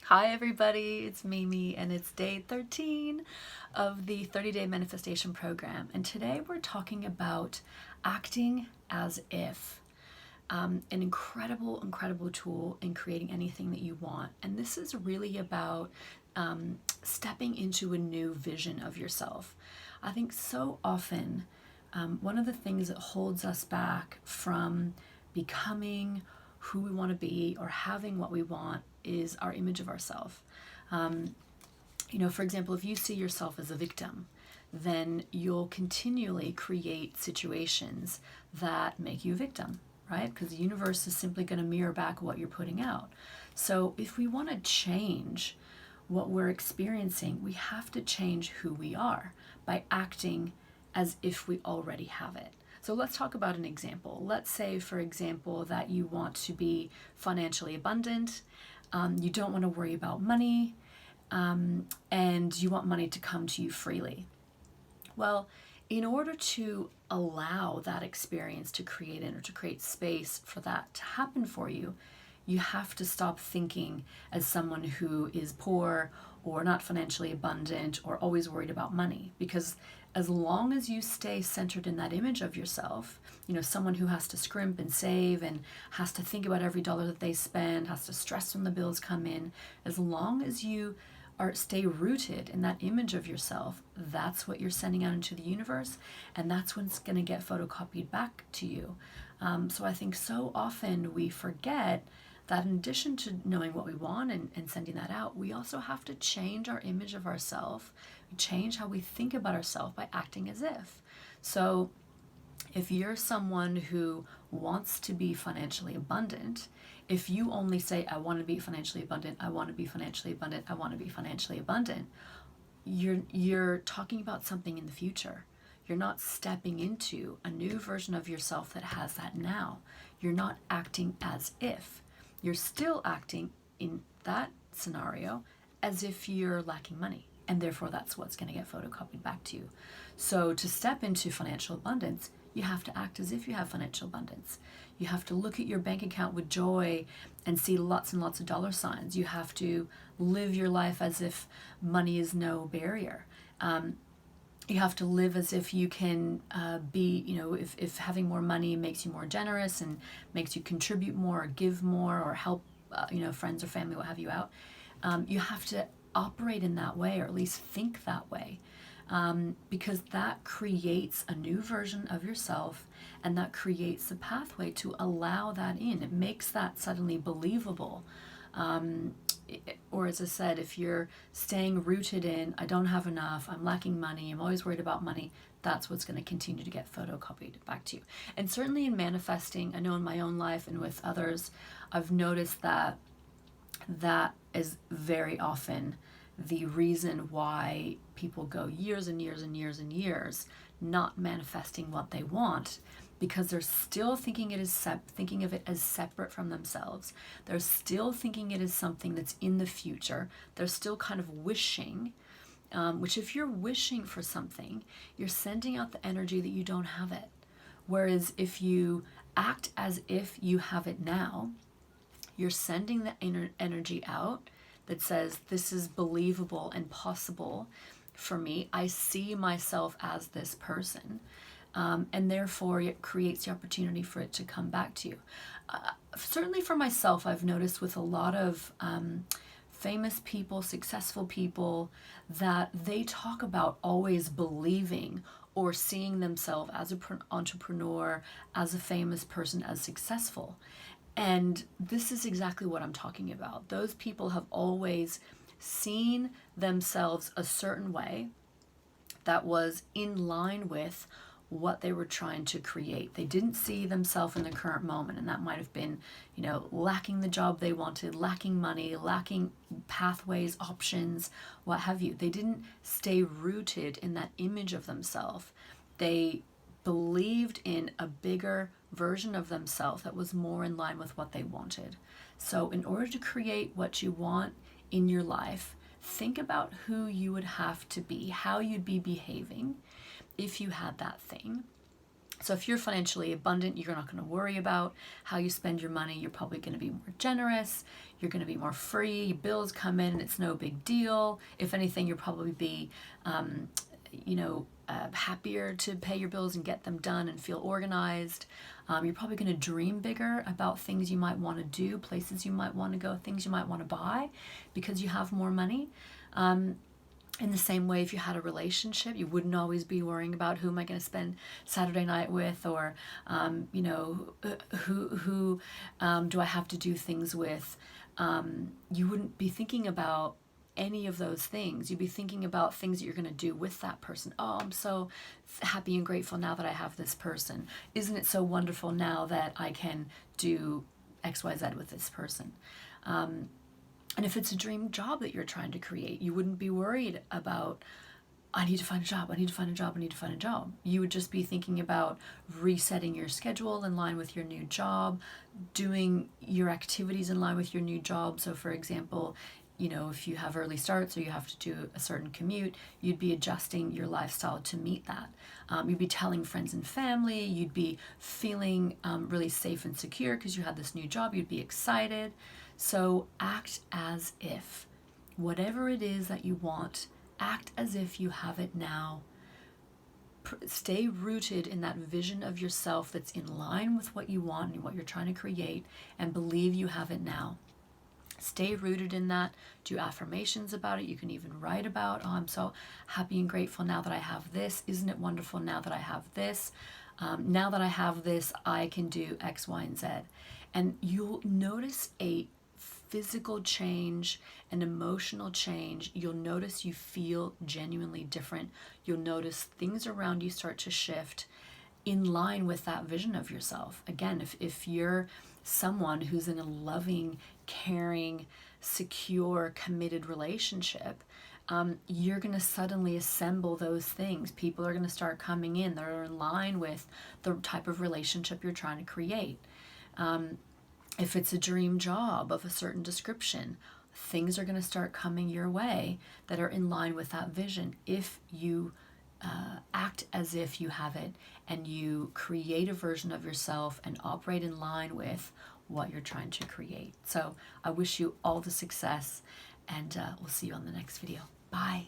Hi everybody, it's Mimi and it's day 13 of the 30-day manifestation program. And today we're talking about acting as if. An incredible tool in creating anything that you want. And this is really about stepping into a new vision of yourself. I think so often one of the things that holds us back from becoming who we want to be or having what we want is our image of ourselves. For example, if you see yourself as a victim, then you'll continually create situations that make you a victim, right? Because the universe is simply going to mirror back what you're putting out. So if we want to change what we're experiencing, we have to change who we are by acting as if we already have it. So let's talk about an example. Let's say, for example, that you want to be financially abundant, you don't want to worry about money, and you want money to come to you freely. Well, in order to allow that experience to create it or to create space for that to happen for you, you have to stop thinking as someone who is poor or not financially abundant or always worried about money. Because as long as you stay centered in that image of yourself, someone who has to scrimp and save and has to think about every dollar that they spend, has to stress when the bills come in, as long as you stay rooted in that image of yourself, that's what you're sending out into the universe, and that's when it's going to get photocopied back to you. So I think so often we forget that in addition to knowing what we want and sending that out, we also have to change our image of ourselves, change how we think about ourselves by acting as if. So if you're someone who wants to be financially abundant, if you only say, I want to be financially abundant, I want to be financially abundant, I want to be financially abundant, you're talking about something in the future. You're not stepping into a new version of yourself that has that now. You're not acting as if. You're still acting in that scenario as if you're lacking money. And therefore, that's what's going to get photocopied back to you. So to step into financial abundance, you have to act as if you have financial abundance. You have to look at your bank account with joy and see lots and lots of dollar signs. You have to live your life as if money is no barrier. You have to live as if you can if having more money makes you more generous and makes you contribute more or give more or help, friends or family, what have you out. You have to operate in that way, or at least think that way, because that creates a new version of yourself, and that creates a pathway to allow that in. It makes that suddenly believable. Or as I said, if you're staying rooted in, I don't have enough, I'm lacking money, I'm always worried about money, that's what's going to continue to get photocopied back to you. And certainly in manifesting, I know in my own life and with others, I've noticed that is very often the reason why people go years and years and years and years not manifesting what they want, because they're still thinking thinking of it as separate from themselves. They're still thinking it is something that's in the future. They're still kind of wishing, which if you're wishing for something, you're sending out the energy that you don't have it. Whereas if you act as if you have it now, you're sending the energy out that says, this is believable and possible for me. I see myself as this person. And therefore it creates the opportunity for it to come back to you. Certainly for myself, I've noticed with a lot of famous people, successful people, that they talk about always believing or seeing themselves as an entrepreneur, as a famous person, as successful. And this is exactly what I'm talking about. Those people have always seen themselves a certain way that was in line with what they were trying to create. They didn't see themselves in the current moment, and that might have been, lacking the job they wanted, lacking money, lacking pathways, options, what have you. They didn't stay rooted in that image of themselves. They believed in a bigger version of themselves that was more in line with what they wanted. So in order to create what you want in your life, think about who you would have to be, how you'd be behaving if you had that thing. So if you're financially abundant, you're not going to worry about how you spend your money. You're probably going to be more generous. You're going to be more free. Your bills come in and it's no big deal. If anything, you'll probably be, happier to pay your bills and get them done and feel organized. You're probably going to dream bigger about things you might want to do, places you might want to go, things you might want to buy because you have more money. In the same way, if you had a relationship, you wouldn't always be worrying about who am I going to spend Saturday night with, or who do I have to do things with. You wouldn't be thinking about any of those things. You'd be thinking about things that you're going to do with that person. Oh, I'm so happy and grateful now that I have this person. Isn't it so wonderful now that I can do XYZ with this person? And if it's a dream job that you're trying to create, you wouldn't be worried about, I need to find a job, I need to find a job, I need to find a job. You would just be thinking about resetting your schedule in line with your new job, doing your activities in line with your new job. So for example, if you have early starts or you have to do a certain commute, you'd be adjusting your lifestyle to meet that. You'd be telling friends and family, you'd be feeling really safe and secure because you had this new job, you'd be excited. So act as if. Whatever it is that you want, act as if you have it now. Stay rooted in that vision of yourself that's in line with what you want and what you're trying to create, and believe you have it now. Stay rooted in that. Do affirmations about it. You can even write about, oh, I'm so happy and grateful now that I have this. Isn't it wonderful now that I have this? Now that I have this, I can do X, Y, and Z. And you'll notice a physical change, an emotional change. You'll notice you feel genuinely different. You'll notice things around you start to shift in line with that vision of yourself. Again, if you're someone who's in a loving, caring, secure, committed relationship, you're going to suddenly assemble those things. People are going to start coming in that are in line with the type of relationship you're trying to create. If it's a dream job of a certain description, things are going to start coming your way that are in line with that vision. If you act as if you have it and you create a version of yourself and operate in line with what you're trying to create. So I wish you all the success, and we'll see you on the next video. Bye.